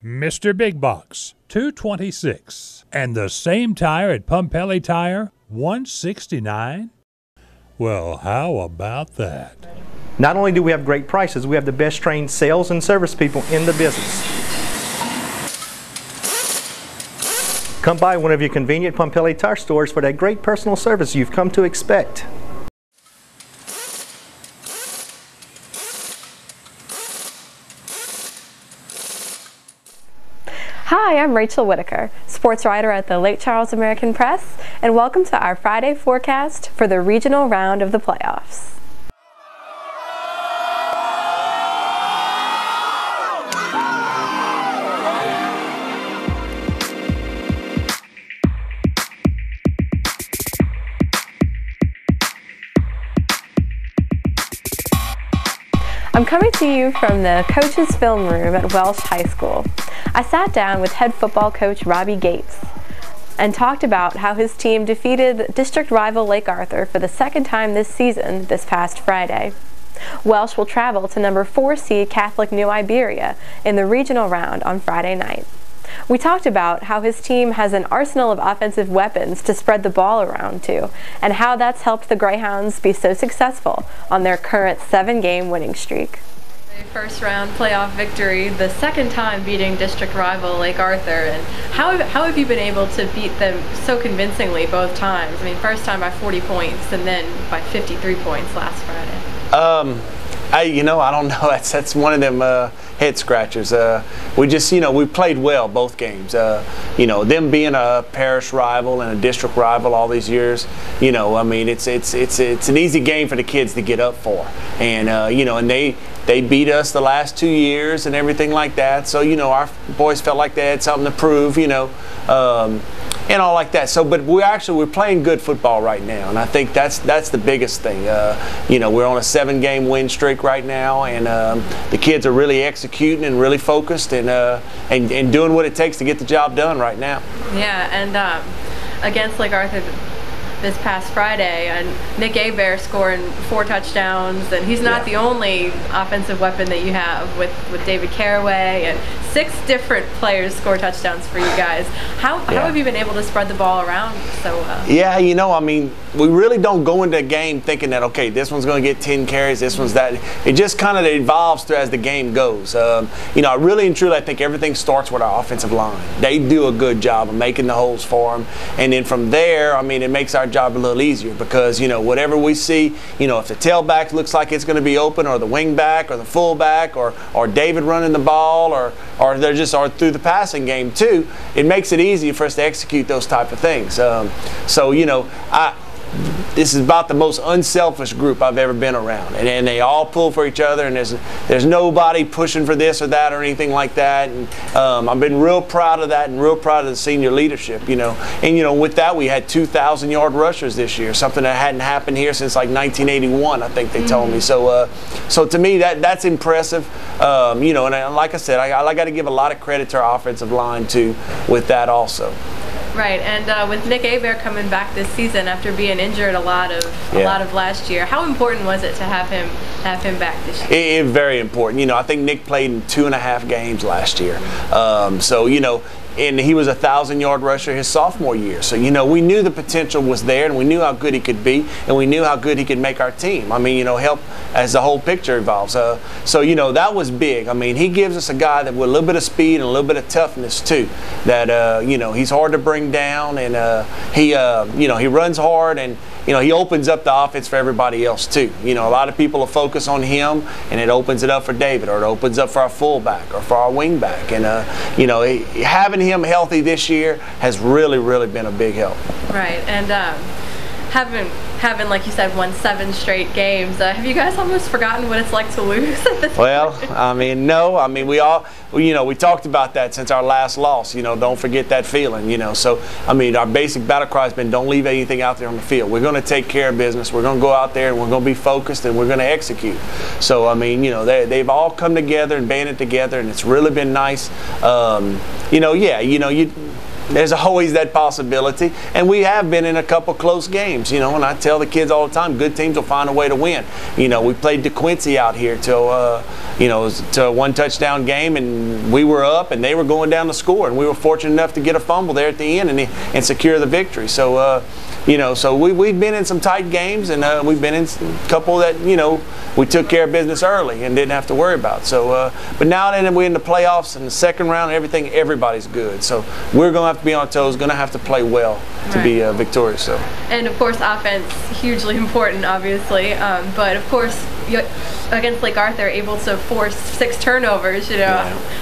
Mr. Big Box, $226. And the same tire at Pumpelly Tire, $169. Well, how about that? Not only do we have great prices, we have the best trained sales and service people in the business. Come by one of your convenient Pumpelly Tire stores for that great personal service you've come to expect. Hi, I'm Rachel Whittaker, sports writer at the Lake Charles American Press, and welcome to our Friday forecast for the regional round of the playoffs. I'm coming to you from the coach's film room at Welsh High School. I sat down with head football coach Robbie Gates and talked about how his team defeated district rival Lake Arthur for the second time this season this past Friday. Welsh will travel to number 4 seed Catholic New Iberia in the regional round on Friday night. We talked about how his team has an arsenal of offensive weapons to spread the ball around to, and how that's helped the Greyhounds be so successful on their current 7-game winning streak. A first-round playoff victory, the second time beating district rival Lake Arthur, and how have you been able to beat them so convincingly both times? I mean, first time by 40 points and then by 53 points last Friday. I don't know. That's one of them head scratchers. We just, we played well both games. Them being a parish rival and a district rival all these years, I mean, it's an easy game for the kids to get up for, and and they beat us the last 2 years and everything like that. So our boys felt like they had something to prove, and all like that. So, but we're playing good football right now, and I think that's the biggest thing. We're on a 7-game win streak right now, and the kids are really executing and really focused and doing what it takes to get the job done right now. Yeah, and against Lake Arthur this past Friday, and Nick Hebert scoring 4 touchdowns, and he's not the only offensive weapon that you have with David Caraway, and 6 different players score touchdowns for you guys. How have you been able to spread the ball around so well? Yeah, I mean, we really don't go into a game thinking that, okay, this one's going to get 10 carries, this one's that. It just kind of evolves as the game goes. I really and truly, I think everything starts with our offensive line. They do a good job of making the holes for them, and then from there, I mean, it makes our job a little easier because, whatever we see, if the tailback looks like it's going to be open, or the wing back, or the fullback, or David running the ball, or they're just through the passing game too, it makes it easier for us to execute those type of things. This is about the most unselfish group I've ever been around, and they all pull for each other, and there's nobody pushing for this or that or anything like that. And I've been real proud of that, and real proud of the senior leadership. And with that, we had 2,000-yard rushers this year, something that hadn't happened here since like 1981, I think they told me. So to me, that's impressive. And like I said, I got to give a lot of credit to our offensive line too with that also. Right, and with Nick Hebert coming back this season after being injured a lot of last year, how important was it to have him back this year? It's very important. I think Nick played in 2.5 games last year. And he was a 1,000-yard rusher his sophomore year. So, we knew the potential was there, and we knew how good he could be, and we knew how good he could make our team. I mean, help as the whole picture evolves. That was big. I mean, he gives us a guy that with a little bit of speed and a little bit of toughness too. That he's hard to bring down, and he runs hard, and he opens up the offense for everybody else too. A lot of people will focus on him, and it opens it up for David, or it opens up for our fullback or for our wingback. And having him healthy this year has really, really been a big help. Right, and having, like you said, won 7 straight games, have you guys almost forgotten what it's like to lose at this point? point? I mean, no. I mean, we talked about that since our last loss. Don't forget that feeling. So, I mean, our basic battle cry has been, don't leave anything out there on the field. We're going to take care of business. We're going to go out there, and we're going to be focused, and we're going to execute. So, I mean, they've all come together and banded together, and it's really been nice. there's always that possibility, and we have been in a couple close games, you know, and I tell the kids all the time, good teams will find a way to win. You know, we played DeQuincy out here till, you know, to a 1-touchdown game, and we were up, and they were going down to score, and we were fortunate enough to get a fumble there at the end and secure the victory. So, you know, so we've been in some tight games, and we've been in a couple that, you know, we took care of business early and didn't have to worry about. So, but now that we're in the playoffs and the second round and everything, everybody's good. So we're going to have to be on toes, going to have to play well to be victorious. So. And of course, offense, hugely important, obviously. But of course, against Lake Arthur, able to force 6 turnovers. You know,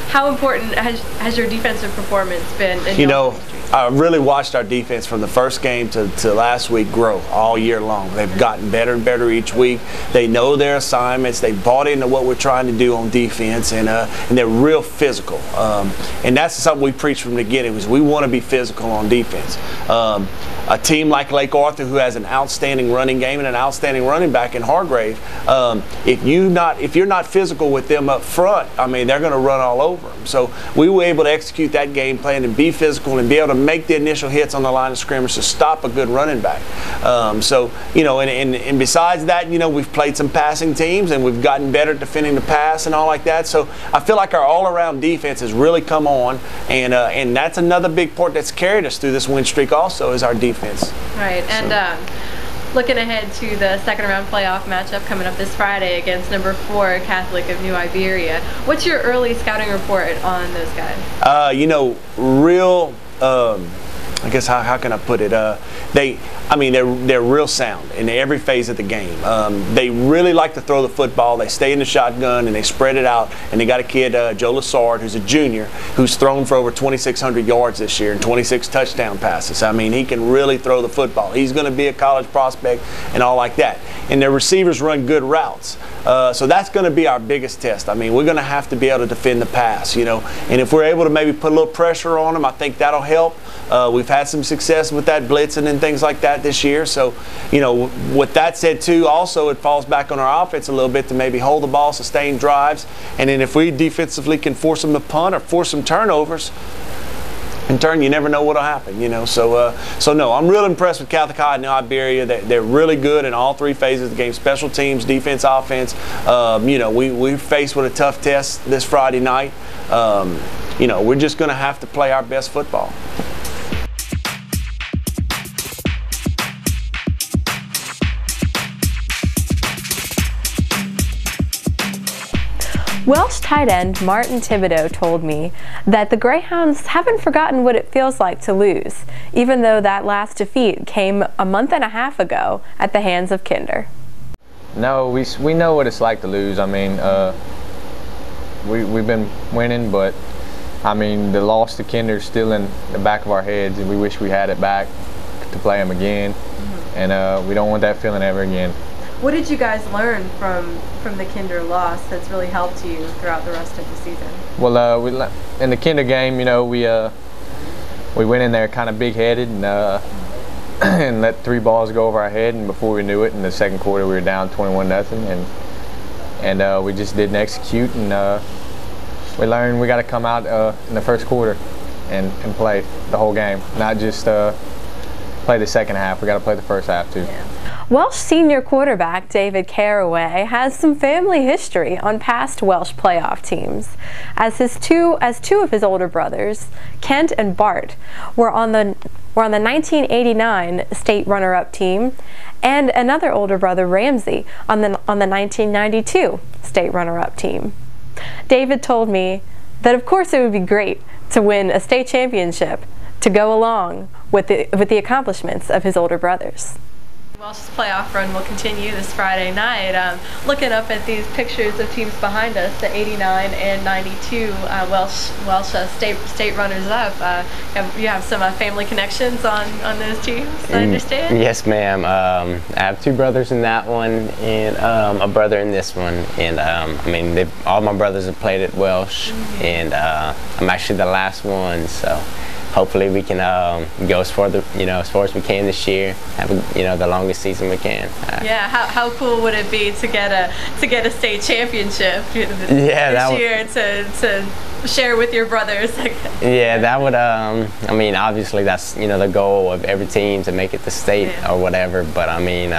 how important has your defensive performance been? In you know, I really watched our defense from the first game to last week grow all year long. They've gotten better and better each week. They know their assignments. They bought into what we're trying to do on defense, and they're real physical. And that's something we preached from the beginning, was we want to be physical on defense. A team like Lake Arthur, who has an outstanding running game and an outstanding running back in Hargrave, if you're not physical with them up front, I mean, they're going to run all over them. So we were able to execute that game plan and be physical and be able to make the initial hits on the line of scrimmage to stop a good running back. So, you know, and besides that, you know, we've played some passing teams and we've gotten better at defending the pass and all like that. So I feel like our all-around defense has really come on, and that's another big part that's carried us through this win streak also, is our defense. Right, and looking ahead to the second round playoff matchup coming up this Friday against number 4 Catholic of New Iberia. What's your early scouting report on those guys? You know, real, I guess how can I put it? They're real sound in every phase of the game. They really like to throw the football. They stay in the shotgun and they spread it out. And they got a kid, Joe Lassard, who's a junior, who's thrown for over 2,600 yards this year and 26 touchdown passes. I mean, he can really throw the football. He's going to be a college prospect and all like that. And their receivers run good routes. So that's going to be our biggest test. I mean, we're going to have to be able to defend the pass, you know. And if we're able to maybe put a little pressure on them, I think that'll help. We've had some success with that blitzing and things like that this year. So, you know, with that said too, also it falls back on our offense a little bit to maybe hold the ball, sustain drives. And then if we defensively can force them to punt or force some turnovers, in turn, you never know what'll happen, you know. So no, I'm real impressed with Catholic High and New Iberia. They're really good in all 3 phases of the game: special teams, defense, offense. You know, we're faced with a tough test this Friday night. You know, we're just going to have to play our best football. Welsh tight end Martin Thibodeau told me that the Greyhounds haven't forgotten what it feels like to lose, even though that last defeat came a month and a half ago at the hands of Kinder. No, we know what it's like to lose. I mean, we've been winning, but I mean, the loss to Kinder is still in the back of our heads, and we wish we had it back to play them again. And we don't want that feeling ever again. What did you guys learn from the Kinder loss that's really helped you throughout the rest of the season? Well, in the Kinder game, you know, we went in there kind of big-headed and and let 3 balls go over our head, and before we knew it, in the second quarter, we were down 21-0, and we just didn't execute, and we learned we got to come out in the first quarter and play the whole game, not just play the second half. We got to play the first half too. Yeah. Welsh senior quarterback David Caraway has some family history on past Welsh playoff teams, as two of his older brothers, Kent and Bart, were on the 1989 state runner-up team, and another older brother, Ramsey, on the 1992 state runner-up team. David told me that of course it would be great to win a state championship to go along with the accomplishments of his older brothers. Welsh's playoff run will continue this Friday night. Looking up at these pictures of teams behind us, the 89 and 92 Welsh state runners-up. You have some family connections on those teams, I understand? Yes, ma'am. I have 2 brothers in that one and a brother in this one. And I mean, all my brothers have played at Welsh, and I'm actually the last one, so hopefully we can go as far as we can this year. Have the longest season we can. Yeah, how cool would it be to get a state championship this year to share with your brothers? Yeah, that would. I mean, obviously that's the goal of every team to make it to state or whatever. But I mean,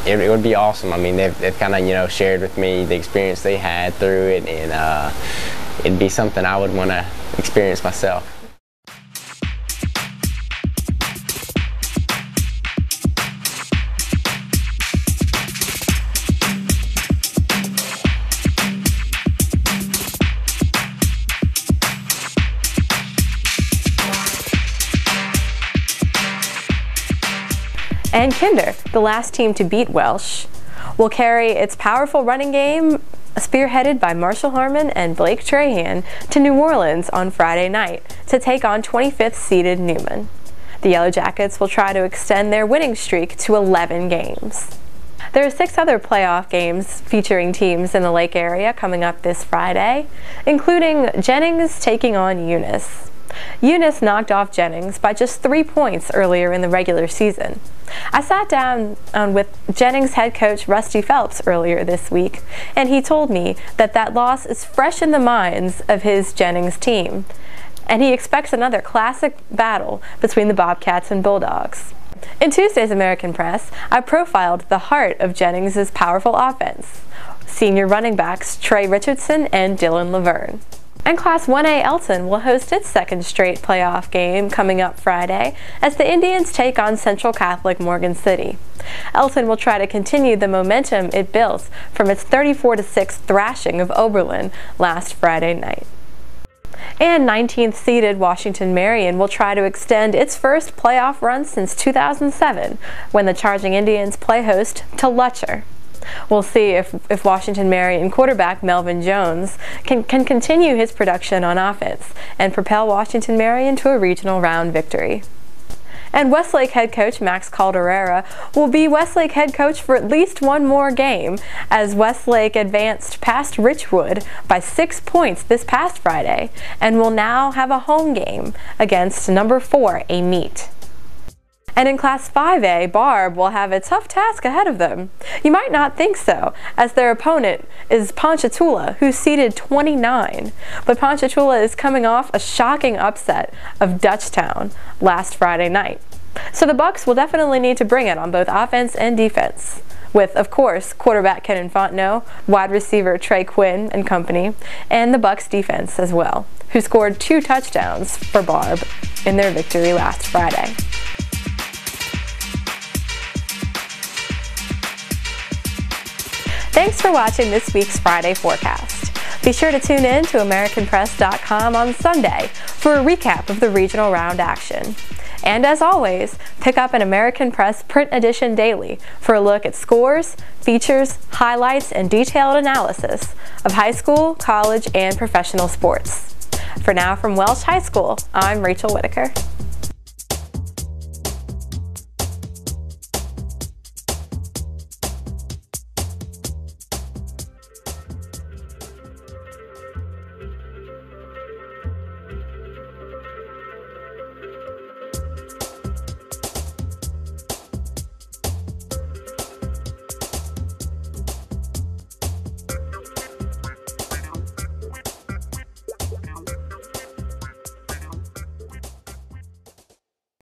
it would be awesome. I mean, they've kind of shared with me the experience they had through it, and it'd be something I would want to experience myself. And Kinder, the last team to beat Welsh, will carry its powerful running game, spearheaded by Marshall Harmon and Blake Trahan, to New Orleans on Friday night to take on 25th seeded Newman. The Yellow Jackets will try to extend their winning streak to 11 games. There are 6 other playoff games featuring teams in the Lake area coming up this Friday, including Jennings taking on Eunice. Eunice knocked off Jennings by just 3 points earlier in the regular season. I sat down with Jennings head coach Rusty Phelps earlier this week, and he told me that loss is fresh in the minds of his Jennings team, and he expects another classic battle between the Bobcats and Bulldogs. In Tuesday's American Press, I profiled the heart of Jennings' powerful offense, senior running backs Trey Richardson and Dylan Laverne. And Class 1A Elton will host its second straight playoff game coming up Friday as the Indians take on Central Catholic Morgan City. Elton will try to continue the momentum it built from its 34-6 thrashing of Oberlin last Friday night. And 19th seeded Washington Marion will try to extend its first playoff run since 2007 when the Charging Indians play host to Lutcher. We'll see if Washington Marion quarterback Melvin Jones can continue his production on offense and propel Washington Marion to a regional round victory. And Westlake head coach Max Calderera will be Westlake head coach for at least one more game as Westlake advanced past Richwood by 6 points this past Friday and will now have a home game against number 4 Amite. And in Class 5A, Barb will have a tough task ahead of them. You might not think so, as their opponent is Ponchatoula, who's seeded 29. But Ponchatoula is coming off a shocking upset of Dutchtown last Friday night. So the Bucks will definitely need to bring it on both offense and defense, with, of course, quarterback Kenan Fontenot, wide receiver Trey Quinn and company, and the Bucks defense as well, who scored 2 touchdowns for Barb in their victory last Friday. Thanks for watching this week's Friday forecast. Be sure to tune in to AmericanPress.com on Sunday for a recap of the regional round action. And as always, pick up an American Press print edition daily for a look at scores, features, highlights, and detailed analysis of high school, college, and professional sports. For now, from Welsh High School, I'm Rachel Whittaker.